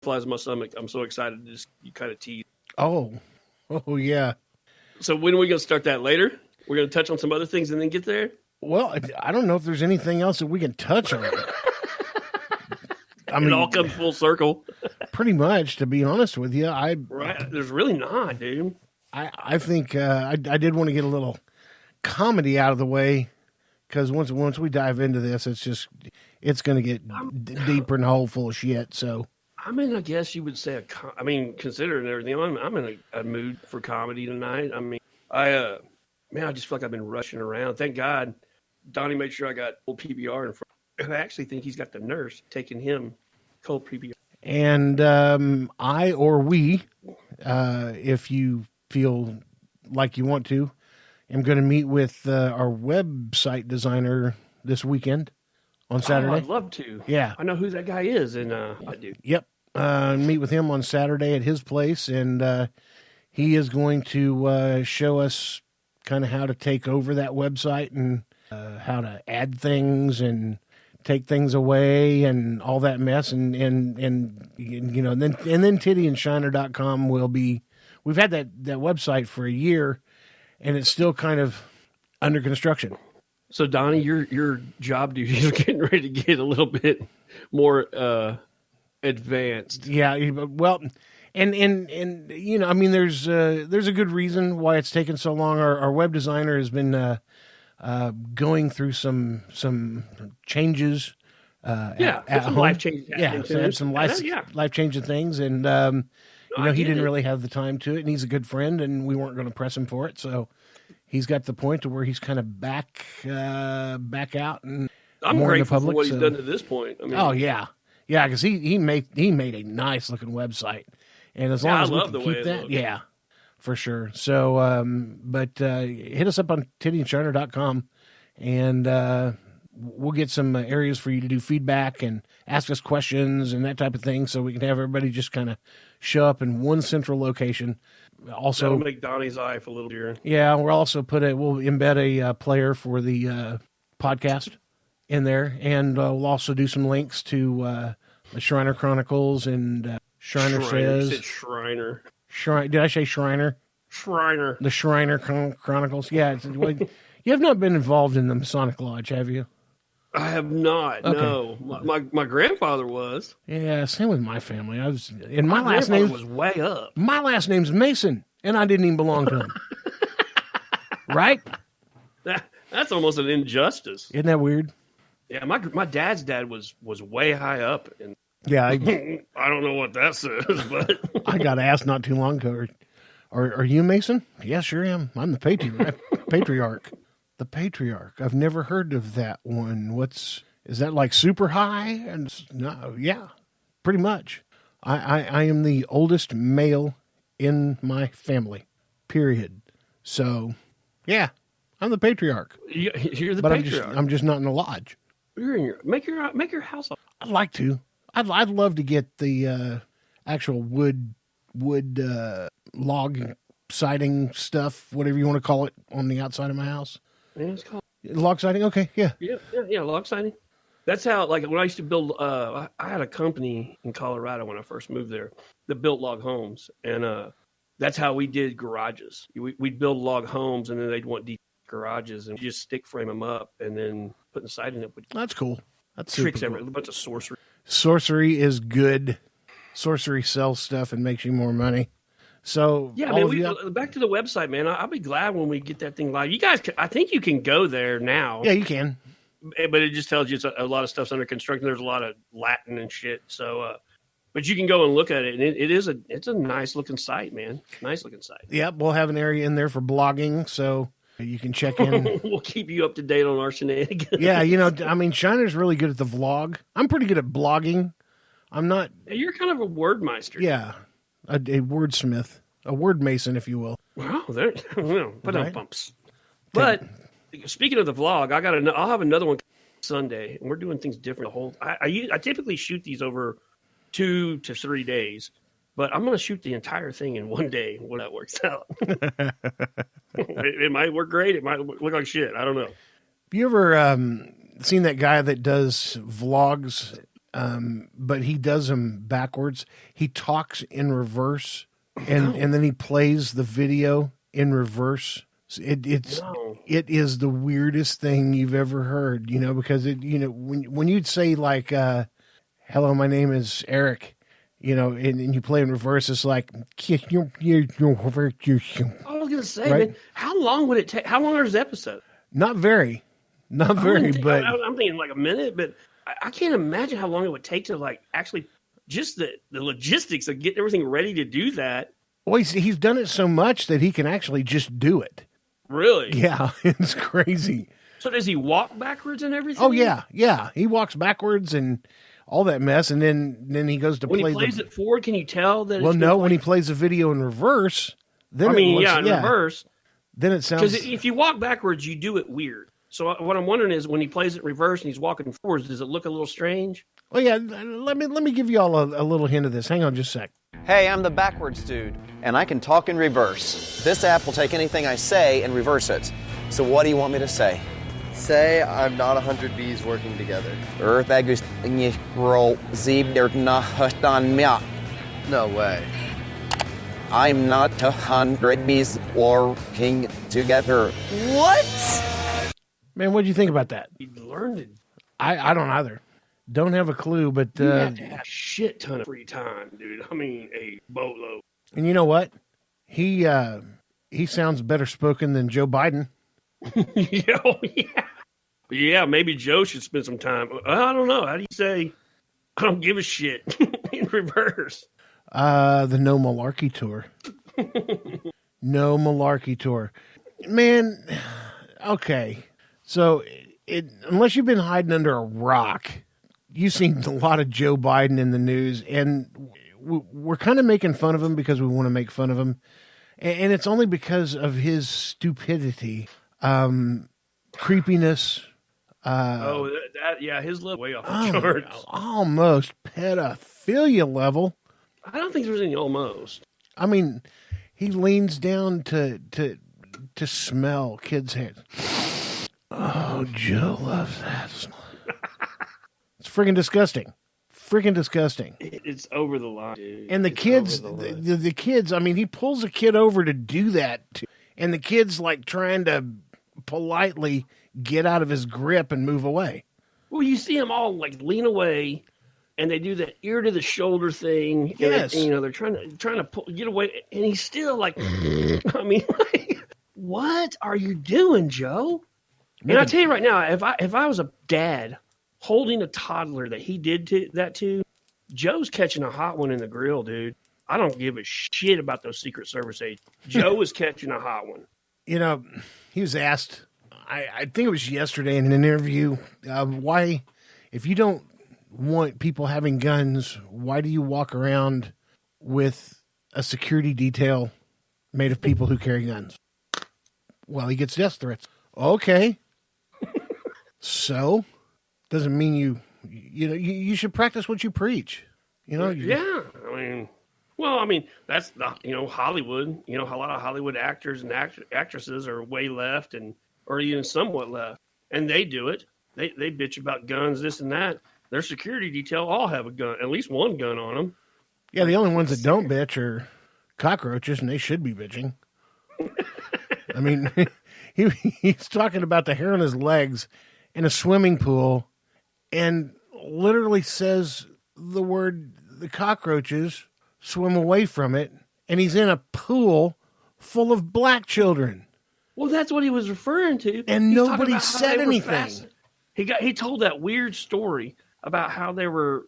flies in my stomach. I'm so excited to just kind of tease. Oh, yeah. So when are we going to start that later? We're going to touch on some other things and then get there? Well, I don't know if there's anything else that we can touch on. It all comes full circle. Pretty much, to be honest with you. Right. There's really not, dude. I think I did want to get a little comedy out of the way, because once we dive into this, it's going to get deeper and a hole full of shit. So I'm in, I guess you would say, considering everything, I'm in a mood for comedy tonight. I mean, I just feel like I've been rushing around. Thank God Donnie made sure I got full PBR in front. And I actually think he's got the nurse taking him cold PBR. And I or we, if you feel like you want to, am going to meet with our website designer this weekend on Saturday. Oh, I'd love to. Yeah. I know who that guy is, and I do. Yep. Meet with him on Saturday at his place, and he is going to show us kind of how to take over that website and how to add things and take things away and all that mess. And you know, and then tittyandshiner.com will be, we've had that website for a year, and it's still kind of under construction. So Donnie, your job duties are getting ready to get a little bit more advanced. Yeah. Well, and you know, I mean, there's a good reason why it's taken so long. Our web designer has been going through some changes. At home. Life changes. Yeah, so had some life changing things, and you know, he didn't really have the time to it, and he's a good friend, and we weren't going to press him for it, so he's got the point to where he's kind of back out and I'm more grateful in the public, for what he's done to this point. I mean, oh yeah, because he made a nice looking website, and as long as we can keep that, yeah, for sure. So, but hit us up on tittyandshiner.com, and we'll get some areas for you to do feedback and ask us questions and that type of thing, so we can have everybody just kind of show up in one central location. Also, that'll make Donnie's eye a little dear. Yeah, we'll also we'll embed a player for the podcast in there, and we'll also do some links to the Shriner Chronicles and Shriner Says. You said Shriner. Did I say Shriner? Shriner. The Shriner Chronicles. Yeah. You have not been involved in the Masonic Lodge, have you? I have not. Okay. No, my grandfather was. Yeah, same with my family. My last name was way up. My last name's Mason, and I didn't even belong to him. Right? That's almost an injustice. Isn't that weird? Yeah, my dad's dad was way high up, and yeah, I don't know what that says, but I got asked not too long ago. Are you Mason? Yeah, sure am. I'm the patriarch. The patriarch. I've never heard of that one. Is that like super high? And no, yeah, pretty much. I am the oldest male in my family, period. So, yeah, I'm the patriarch. You're the patriarch. I'm just not in the lodge. You're in make your house. I'd like to. I'd love to get the actual wood log siding stuff, whatever you want to call it, on the outside of my house. Yeah, it's called log siding. Okay, yeah, log siding. That's how, like, when I used to build. I had a company in Colorado when I first moved there that built log homes, and that's how we did garages. We'd build log homes, and then they'd want deep garages, and just stick frame them up, and then put the siding up. That's cool. That's tricks. Cool. A bunch of sorcery. Sorcery is good. Sorcery sells stuff and makes you more money. So yeah, man. Back to the website, man. I'll be glad when we get that thing live. You guys, I think you can go there now. Yeah, you can. But it just tells you a lot of stuff's under construction. There's a lot of Latin and shit. So, but you can go and look at it, and it's a nice looking site, man. Nice looking site. Yep, we'll have an area in there for blogging, so you can check in. We'll keep you up to date on our shenanigans. Yeah, you know, I mean, Shiner's really good at the vlog. I'm pretty good at blogging. I'm not. You're kind of a word meister. Yeah, a wordsmith, a word mason, if you will. Wow, there. Put on bumps. But speaking of the vlog, I'll have another one Sunday, and we're doing things different. I typically shoot these over 2 to 3 days, but I'm going to shoot the entire thing in one day when that works out. It might work great. It might look like shit. I don't know. Have you ever seen that guy that does vlogs but he does them backwards. He talks in reverse, and then he plays the video in reverse. It is the weirdest thing you've ever heard, because when you'd say like, hello, my name is Eric, and you play in reverse, it's like, I was going to say, right? man, how long would it take? How long are his episodes? Not very, but I'm thinking like a minute, but I can't imagine how long it would take to like actually just the logistics of getting everything ready to do that. Well, he's done it so much that he can actually just do it. Really? Yeah, it's crazy. So does he walk backwards and everything? Oh yeah. He walks backwards and all that mess, and then he goes to when play. When he plays it forward, can you tell that? Well, no. When he plays the video in reverse, then in reverse. Then it sounds. Because if you walk backwards, you do it weird. So what I'm wondering is, when he plays it in reverse and he's walking forwards, does it look a little strange? Well, yeah. Let me give you all a little hint of this. Hang on, just a sec. Hey, I'm the backwards dude, and I can talk in reverse. This app will take anything I say and reverse it. So what do you want me to say? Say I'm not 100 bees working together. No way. I'm not 100 bees working together. What? Man, what do you think about that? He learned it. I don't either. Don't have a clue, but you have to have a shit ton of free time, dude. I mean, a boatload. And you know what? He sounds better spoken than Joe Biden. Yeah, maybe Joe should spend some time. I don't know. How do you say, I don't give a shit in reverse? The No Malarkey Tour. No Malarkey Tour. Man, okay. So, unless you've been hiding under a rock, you've seen a lot of Joe Biden in the news, and we're kind of making fun of him because we want to make fun of him. And it's only because of his stupidity, creepiness. His level way off the charts. Almost pedophilia level. I don't think there's any almost. I mean, he leans down to smell kids' hands. Oh, Joe loves that. It's freaking disgusting. It's over the line, dude. And the kids, the kids, I mean, he pulls a kid over to do that. And the kid's like trying to politely get out of his grip and move away. Well, you see them all like lean away, and they do that ear to the shoulder thing. Yes. And they're trying to get away, and he's still like, I mean, what are you doing, Joe? And I'll tell you right now, if I was a dad holding a toddler that he did that to, Joe's catching a hot one in the grill, dude. I don't give a shit about those Secret Service agents. Joe was catching a hot one. He was asked, I think it was yesterday in an interview, why, if you don't want people having guns, why do you walk around with a security detail made of people who carry guns? Well, he gets death threats. Okay. So, doesn't mean you should practice what you preach. Yeah, I mean, that's the, Hollywood. A lot of Hollywood actors and actresses are way left or even somewhat left, and they do it. They bitch about guns, this and that. Their security detail all have a gun, at least one gun on them. Yeah, the only ones that don't bitch are cockroaches, and they should be bitching. I mean, he's talking about the hair on his legs in a swimming pool, and literally says the cockroaches swim away from it, and he's in a pool full of black children. Well, that's what he was referring to. And nobody said anything. He told that weird story about how they were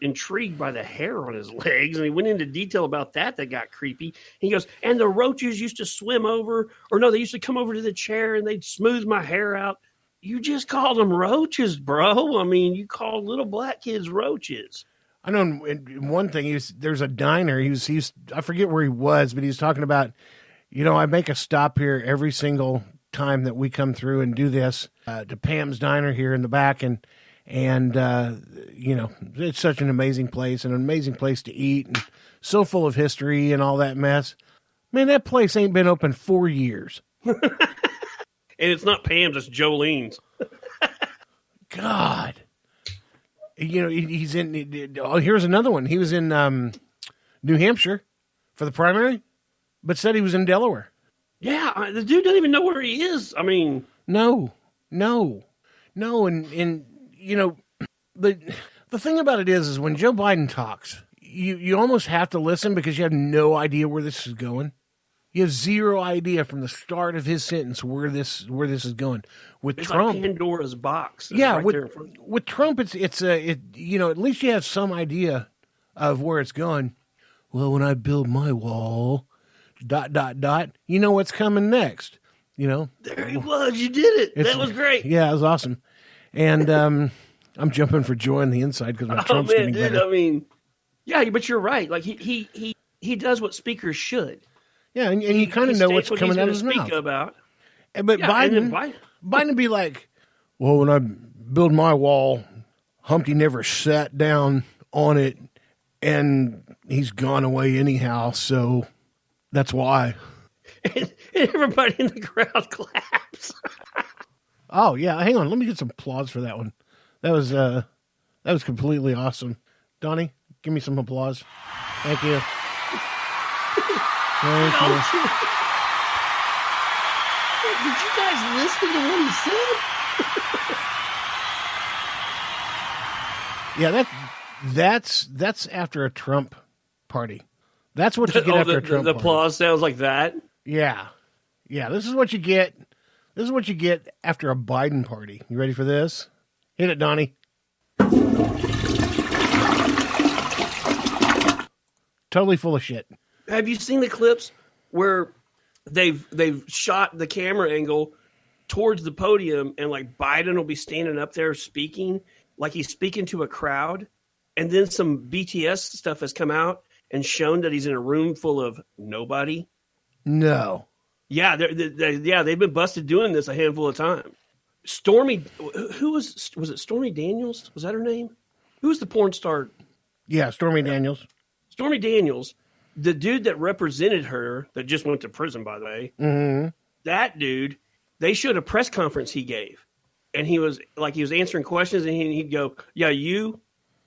intrigued by the hair on his legs, and he went into detail about that got creepy. He goes, and the roaches used to swim over, they used to come over to the chair and they'd smooth my hair out. You just called them roaches, bro. I mean, you called little black kids roaches. I know one thing, there's a diner, I forget where he was, but he was talking about, I make a stop here every single time that we come through and do this, to Pam's Diner here in the back, and it's such an amazing place to eat, and so full of history and all that mess. Man, that place ain't been open 4 years. And it's not Pam's, it's Jolene's. God. He's in. Oh, here's another one. He was in New Hampshire for the primary, but said he was in Delaware. Yeah, the dude doesn't even know where he is. I mean, no, and the thing about it is when Joe Biden talks, you almost have to listen because you have no idea where this is going. You have zero idea from the start of his sentence where this is going. With it's Trump, like Pandora's box. Yeah, right there in front. With Trump, at least you have some idea of where it's going. Well, when I build my wall, ... you know what's coming next. There he was. You did it. That was great. Yeah, it was awesome. And I'm jumping for joy on the inside because my Trump's getting better. I mean, yeah, but you're right. Like he does what speakers should. Yeah, and you kind of know what's coming out of his mouth. About. But Yeah, Biden would be like, well, when I build my wall, Humpty never sat down on it, and he's gone away anyhow, so that's why. And everybody in the crowd claps. Oh, yeah, hang on. Let me get some applause for that one. That was completely awesome. Donnie, give me some applause. Thank you. Thank you. Did you guys listen to what he said? Yeah, that's after a Trump party. That's what you get after a Trump the party. applause sounds like that. Yeah. This is what you get. This is what you get after a Biden party. You ready for this? Hit it, Donnie. Totally full of shit. Have you seen the clips where they've shot the camera angle towards the podium and like Biden will be standing up there speaking like he's speaking to a crowd, and then some BTS stuff has come out and shown that he's in a room full of nobody? No. Yeah, they've been busted doing this a handful of times. Stormy, was it Stormy Daniels? Was that her name? Who was the porn star? Yeah, Stormy Daniels. Stormy Daniels, the dude that represented her, that just went to prison, by the way, that dude, they showed a press conference he gave. And he was answering questions, and he'd go, yeah, you,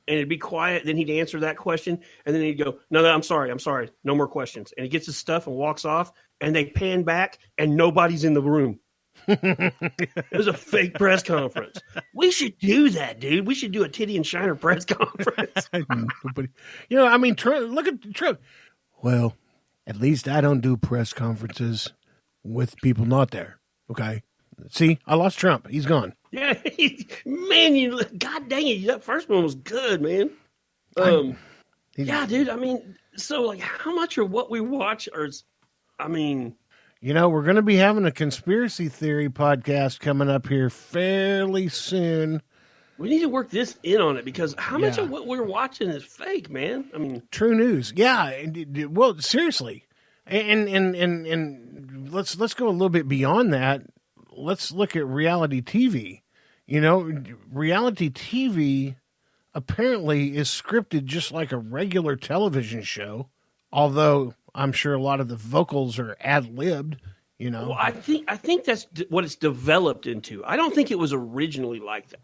and it'd be quiet. Then he'd answer that question, and then he'd go, no, I'm sorry. No more questions. And he gets his stuff and walks off, and they pan back, and nobody's in the room. It was a fake press conference. We should do that, dude. We should do a Titty and Shiner press conference. Trump, look at Trump. Well, at least I don't do press conferences with people not there. Okay. See, I lost Trump. He's gone. Yeah, God dang it. That first one was good, man. Yeah, dude. I mean, so like how much of what we watch we're going to be having a conspiracy theory podcast coming up here fairly soon. We need to work this in on it because how much of what we're watching is fake, man? I mean, true news. Yeah. Well, seriously. And let's go a little bit beyond that. Let's look at reality TV. Reality TV apparently is scripted just like a regular television show, although I'm sure a lot of the vocals are ad-libbed, Well, I think that's what it's developed into. I don't think it was originally like that.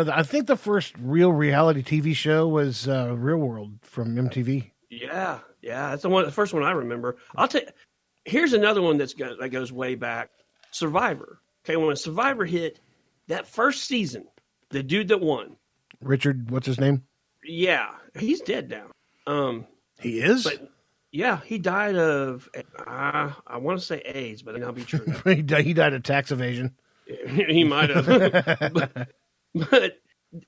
I think the first real reality TV show was Real World from MTV. Yeah, that's the first one I remember. I'll tell you, here's another one that goes way back. Survivor. Okay, when Survivor hit, that first season, the dude that won, Richard, what's his name? Yeah, he's dead now. He is? But yeah, he died of, I want to say AIDS, but that may not be true. He died of tax evasion. He might have. but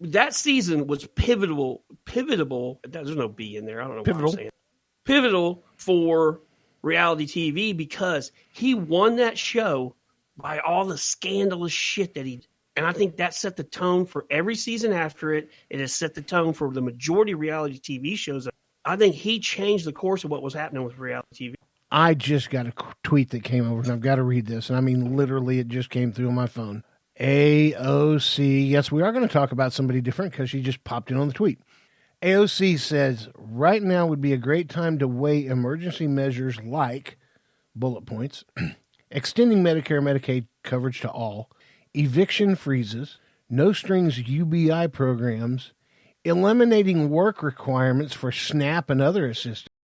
that season was pivotal. There's no B in there. I don't know what I'm saying. Pivotal for reality TV because he won that show by all the scandalous shit that he. And I think that set the tone for every season after it. It has set the tone for the majority of reality TV shows. I think he changed the course of what was happening with reality TV. I just got a tweet that came over, and I've got to read this. And I mean, literally, it just came through on my phone. AOC, yes, we are going to talk about somebody different because she just popped in on the tweet. AOC says, right now would be a great time to weigh emergency measures like, bullet points, extending Medicare and Medicaid coverage to all, eviction freezes, no strings UBI programs, eliminating work requirements for SNAP and other assistance.